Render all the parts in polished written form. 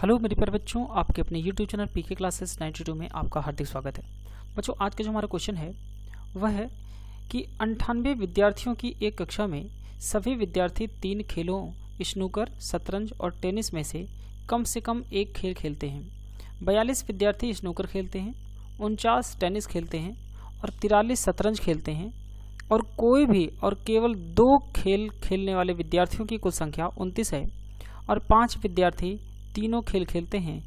Hello मेरे प्यारे बच्चों, आपके अपने यूट्यूब चैनल पीके क्लासेस 92 में आपका हार्दिक स्वागत है। बच्चों, आज का जो हमारा क्वेश्चन है वह है कि 98 विद्यार्थियों की एक कक्षा में सभी विद्यार्थी 3 खेलों स्नूकर, शतरंज और टेनिस में से कम एक खेल खेलते हैं। 42 विद्यार्थी स्नूकर खेलते हैं, 49 टेनिस खेलते हैं और 43 शतरंज खेलते हैं और कोई भी और केवल 2 खेल खेलने वाले विद्यार्थियों की कुल संख्या 29 है और 5 विद्यार्थी तीनों खेल खेलते हैं।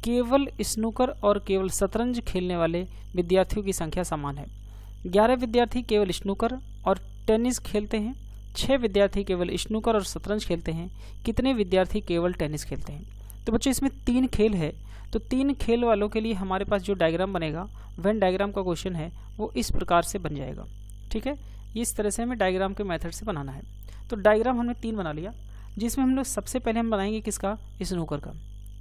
केवल स्नूकर और केवल शतरंज खेलने वाले विद्यार्थियों की संख्या समान है। 11 विद्यार्थी केवल स्नूकर और टेनिस खेलते हैं, 6 विद्यार्थी केवल स्नूकर और शतरंज खेलते हैं। कितने विद्यार्थी केवल टेनिस खेलते हैं? तो बच्चों, इसमें 3 खेल है, तो 3 खेल वालों के लिए हमारे पास जो डायग्राम बनेगा, वेन डायग्राम का क्वेश्चन है वो इस प्रकार से बन जाएगा। ठीक है, इस तरह से हमें डायग्राम के मेथड से बनाना है। तो डायग्राम हमने 3 बना लिया, जिसमें हम लोग सबसे पहले हम बनाएंगे किसका? स्नूकर का।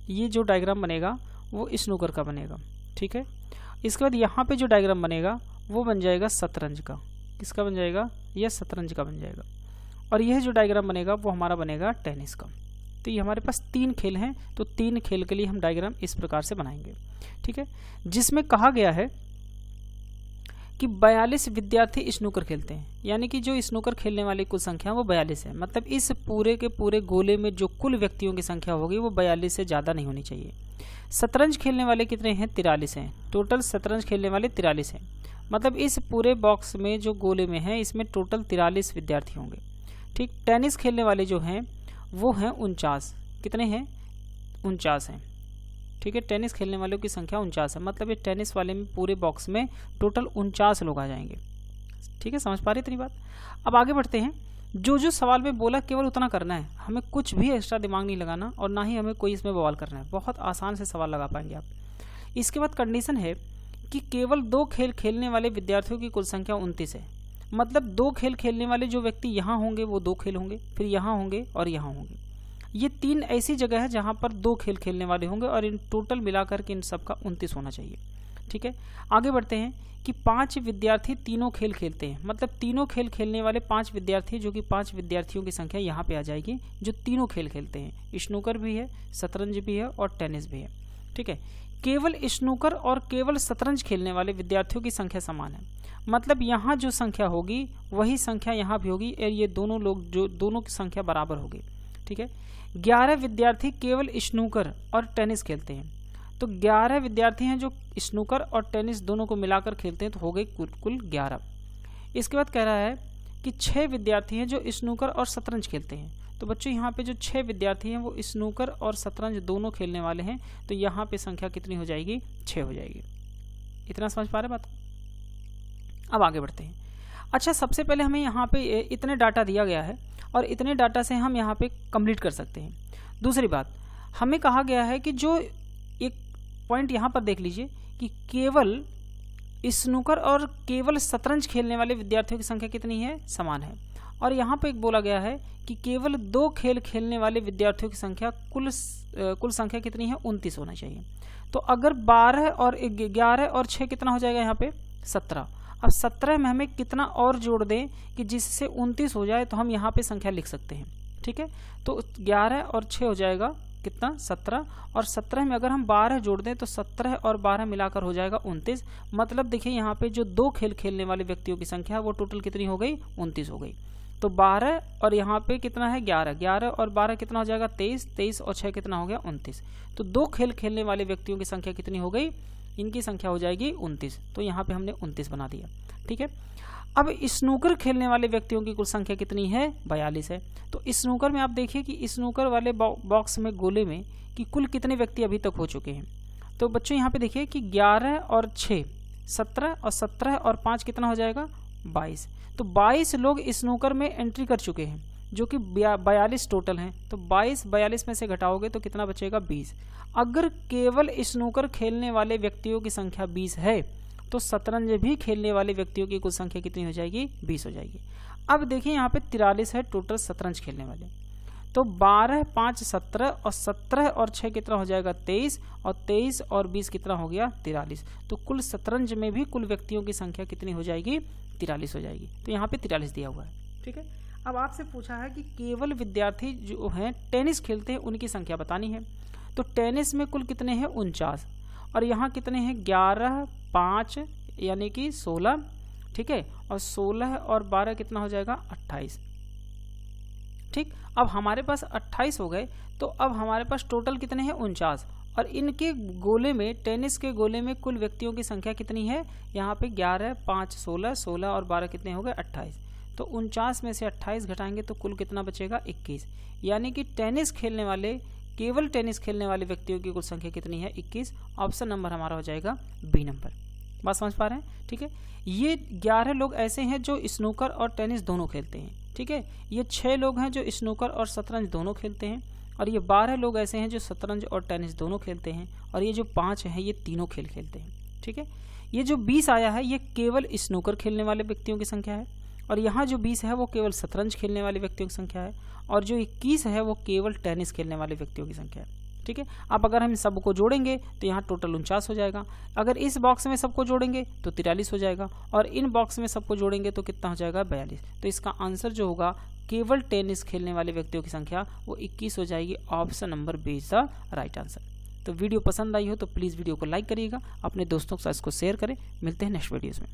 ये जो डायग्राम बनेगा वो स्नूकर का बनेगा। ठीक है, इसके बाद यहाँ पे जो डायग्राम बनेगा वो बन जाएगा शतरंज का। किसका बन जाएगा? यह शतरंज का बन जाएगा। और यह जो डायग्राम बनेगा वो हमारा बनेगा टेनिस का। तो ये हमारे पास 3 खेल हैं, तो 3 खेल के लिए हम डायग्राम इस प्रकार से बनाएंगे। ठीक है, जिसमें कहा गया है कि 42 विद्यार्थी स्नूकर खेलते हैं, यानी कि जो स्नूकर खेलने वाली कुल संख्या वो 42 है। मतलब इस पूरे के पूरे गोले में जो कुल व्यक्तियों की संख्या होगी वो 42 से ज़्यादा नहीं होनी चाहिए। शतरंज खेलने वाले कितने हैं? 43 हैं। टोटल शतरंज खेलने वाले 43 हैं। मतलब इस पूरे बॉक्स में जो गोले में है इसमें टोटल 43 विद्यार्थी होंगे। ठीक, टेनिस खेलने वाले जो हैं वो हैं 49। कितने हैं? 49 हैं। ठीक है, टेनिस खेलने वालों की संख्या 49 है। मतलब ये टेनिस वाले में पूरे बॉक्स में टोटल 49 लोग आ जाएंगे। ठीक है, समझ पा रहे इतनी बात? अब आगे बढ़ते हैं। जो सवाल में बोला केवल उतना करना है, हमें कुछ भी एक्स्ट्रा दिमाग नहीं लगाना और ना ही हमें कोई इसमें बवाल करना है। बहुत आसान से सवाल लगा पाएंगे आप। इसके बाद कंडीशन है कि केवल 2 खेल खेलने वाले विद्यार्थियों की कुल संख्या 29 है। मतलब 2 खेल खेलने वाले जो व्यक्ति यहाँ होंगे वो 2 खेल होंगे, फिर यहाँ होंगे और यहाँ होंगे। ये 3 ऐसी जगह है जहाँ पर 2 खेल खेलने वाले होंगे और इन टोटल मिलाकर के इन सब का 29 होना चाहिए। ठीक है, आगे बढ़ते हैं कि 5 विद्यार्थी तीनों खेल खेलते हैं। मतलब तीनों खेल खेलने वाले 5 विद्यार्थी, जो कि 5 विद्यार्थियों की संख्या यहाँ पे आ जाएगी, जो तीनों खेल खेलते हैं। स्नूकर भी है, शतरंज भी है और टेनिस भी है। ठीक है, केवल स्नूकर और केवल शतरंज खेलने वाले विद्यार्थियों की संख्या समान है। मतलब यहाँ जो संख्या होगी वही संख्या यहाँ भी होगी और ये दोनों लोग जो दोनों की संख्या बराबर होगी। ठीक है, 11 विद्यार्थी केवल स्नूकर और टेनिस खेलते हैं। तो 11 विद्यार्थी हैं जो स्नूकर और टेनिस दोनों को मिलाकर खेलते हैं, तो हो गए कुल 11। इसके बाद कह रहा है कि 6 विद्यार्थी हैं जो स्नूकर और शतरंज खेलते हैं। तो बच्चों, यहाँ पे जो 6 विद्यार्थी हैं वो स्नूकर और शतरंज दोनों खेलने वाले हैं, तो यहाँ पे संख्या कितनी हो जाएगी? 6 हो जाएगी। इतना समझ पा रहे बात? अब आगे बढ़ते हैं। अच्छा, सबसे पहले हमें यहाँ पे इतने डाटा दिया गया है और इतने डाटा से हम यहाँ पे कंप्लीट कर सकते हैं। दूसरी बात, हमें कहा गया है कि जो एक पॉइंट यहाँ पर देख लीजिए कि केवल स्नूकर और केवल शतरंज खेलने वाले विद्यार्थियों की संख्या कितनी है? समान है। और यहाँ पे एक बोला गया है कि केवल 2 खेल खेलने वाले विद्यार्थियों की संख्या कुल संख्या कितनी है? 29 होना चाहिए। तो अगर 12 और 11 और 6 कितना हो जाएगा यहाँ पे? 17। अब 17 में हमें कितना और जोड़ दें कि जिससे 29 हो जाए, तो हम यहाँ पे संख्या लिख सकते हैं। ठीक है, तो 11 और 6 हो जाएगा कितना? 17। और 17 में अगर हम 12 जोड़ दें तो 17 और 12 मिलाकर हो जाएगा 29। मतलब देखिए यहाँ पे जो 2 खेल खेलने वाले व्यक्तियों की संख्या वो टोटल कितनी हो गई? 29 हो गई। तो 12 और यहाँ पे कितना है? 11। 11 और 12 कितना हो जाएगा? 23। 23 और 6 कितना हो गया? 29। तो 2 खेल खेलने वाले व्यक्तियों की संख्या कितनी हो गई? इनकी संख्या हो जाएगी 29। तो यहाँ पे हमने 29 बना दिया। ठीक है, अब स्नूकर खेलने वाले व्यक्तियों की कुल संख्या कितनी है? 42 है। तो स्नूकर में आप देखिए कि स्नूकर वाले बॉक्स में गोले में कि कुल कितने व्यक्ति अभी तक हो चुके हैं। तो बच्चों, यहाँ पे देखिए कि 11 और 6 17 और 17 और 5 कितना हो जाएगा? 22। तो 22 लोग स्नूकर में एंट्री कर चुके हैं, जो कि 42 टोटल हैं। तो 42 में से घटाओगे तो कितना बचेगा? 20। अगर केवल स्नूकर खेलने वाले व्यक्तियों की संख्या 20 है तो शतरंज भी खेलने वाले व्यक्तियों की कुल संख्या कितनी हो जाएगी? 20 हो जाएगी। अब देखिए यहाँ पे 43 है टोटल शतरंज खेलने वाले। तो 12, 5, 17 और 17 और 6 कितना हो जाएगा? 23 और 23 और 20 कितना हो गया? 43। तो कुल शतरंज में भी कुल व्यक्तियों की संख्या कितनी हो जाएगी? 43 हो जाएगी। तो यहाँ पे 43 दिया हुआ है। ठीक है, अब आपसे पूछा है कि केवल विद्यार्थी जो हैं टेनिस खेलते हैं उनकी संख्या बतानी है। तो टेनिस में कुल कितने हैं 49, और यहाँ कितने हैं 11, 5 यानी कि 16, ठीक है, और 16 और 12 कितना हो जाएगा 28। ठीक, अब हमारे पास 28 हो गए, तो अब हमारे पास टोटल कितने हैं 49, और इनके गोले में, टेनिस के गोले में कुल व्यक्तियों की संख्या कितनी है, यहाँ पे 11, 5, 16, 16 और 12 कितने हो गए 28। तो 49 में से 28 घटाएंगे तो कुल कितना बचेगा 21, यानी कि टेनिस खेलने वाले, केवल टेनिस खेलने वाले व्यक्तियों की कुल संख्या कितनी है 21। ऑप्शन नंबर हमारा हो जाएगा बी नंबर। बात समझ पा रहे हैं? ठीक है, ये 11 लोग ऐसे हैं जो स्नूकर और टेनिस दोनों खेलते हैं। ठीक है, ये 6 लोग हैं जो स्नूकर और शतरंज दोनों खेलते हैं, और ये 12 लोग ऐसे हैं जो शतरंज और टेनिस दोनों खेलते हैं, और ये जो 5 हैं ये तीनों खेल खेलते हैं। ठीक है, ये जो 20 आया है ये केवल स्नूकर खेलने वाले व्यक्तियों की संख्या है, और यहाँ जो 20 है वो केवल शतरंज खेलने वाले व्यक्तियों की संख्या है, और जो 21 है वो केवल टेनिस खेलने वाले व्यक्तियों की संख्या है। ठीक है, अब अगर हम सबको जोड़ेंगे तो यहाँ टोटल 49 हो जाएगा, अगर इस बॉक्स में सबको जोड़ेंगे तो 43 हो जाएगा, और इन बॉक्स में सबको जोड़ेंगे तो कितना हो जाएगा 42। तो इसका आंसर जो होगा केवल टेनिस खेलने वाले व्यक्तियों की संख्या वो 21 हो जाएगी। Option number B is the right answer. तो वीडियो पसंद आई हो तो प्लीज़ वीडियो को लाइक करिएगा, अपने दोस्तों के साथ इसको शेयर करें। मिलते हैं नेक्स्ट वीडियोज़ में।